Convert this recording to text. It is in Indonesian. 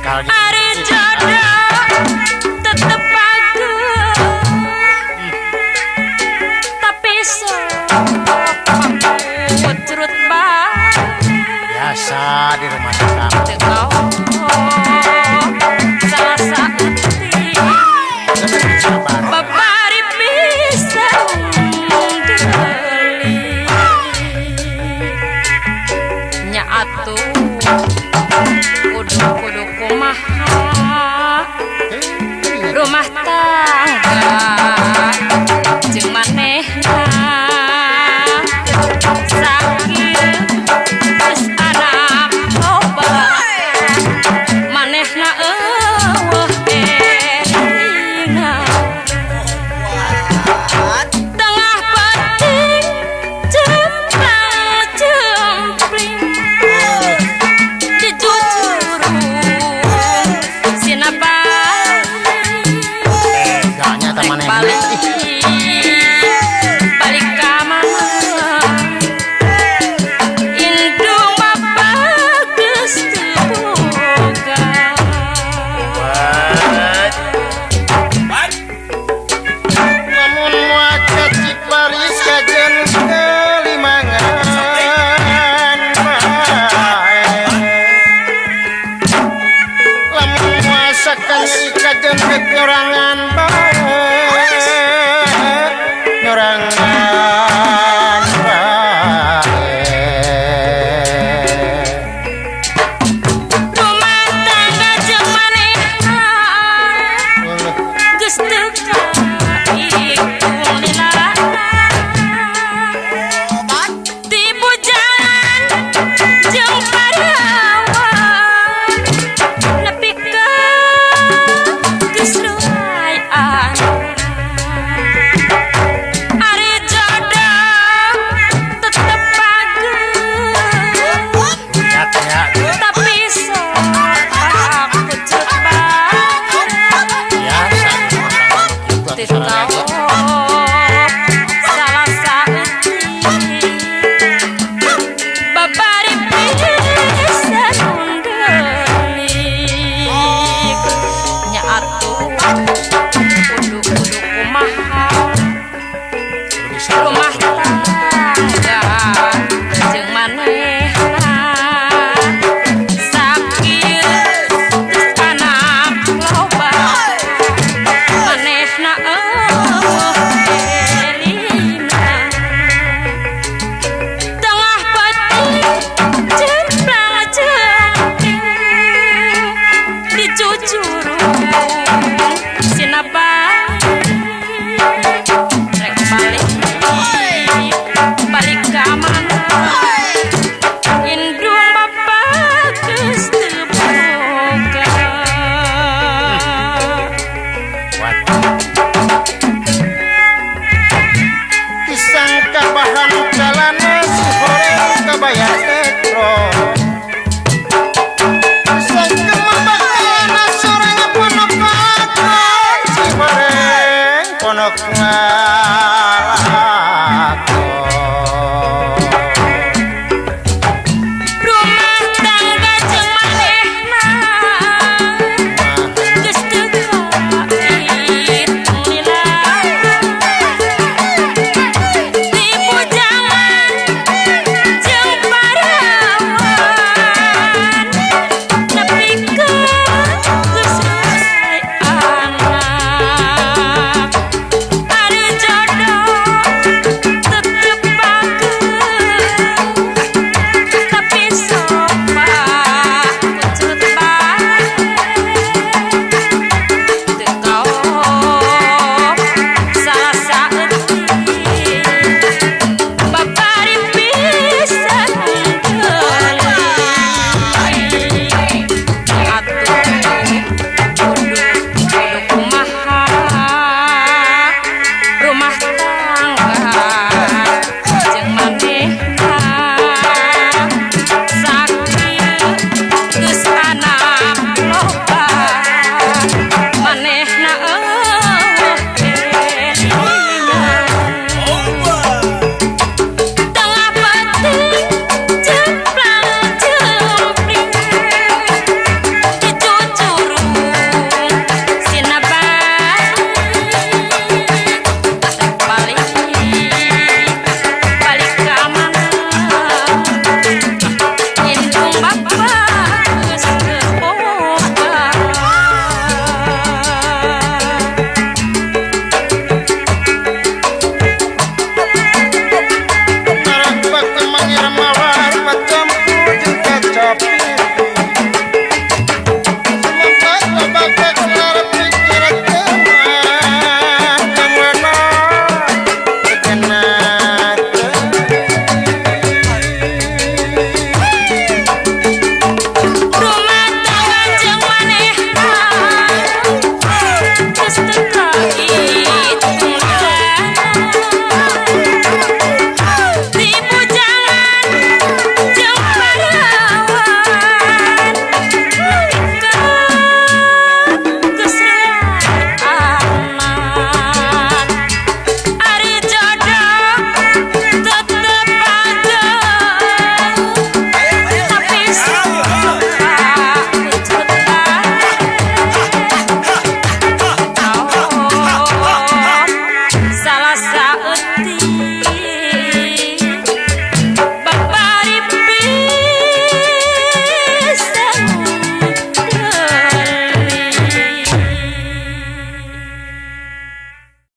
Ari jodoh tetep bagus tapi surut biasa di rumah tangga salah sakti babari bisa dibeli nya atuh kudu kumaha rumah tangga jeung manehna sakit geus anak loba manehna eueuh elingan tengah penting jemplang-jempling dijujurun sinapa gaknya teman balik ka mana indung bapak geus teu boga lamun moal cacik baris kajen kelimangan lamun masakan kajen kekurangan nyorangan rumah tangga jeung manehna geus teu kaikung lilana ti bujalan jeung parawan nepi ka geus luayan ari jodoh tetep bagus lihat ya tapi sorak pucet banget biasa teu salah sakti babari pisan undeulik nya atuh kudu kumaha rumah tangga jeung manehna sakit geus anak loba manehna eueuh elingan tengah penting jemplang-jempling dijujurun sinapa rek balik ka mana indung bapak geus teu boga disangka bahan jalana si horeng kabaya setro disangka mabakana sorang ponok si horeng ponok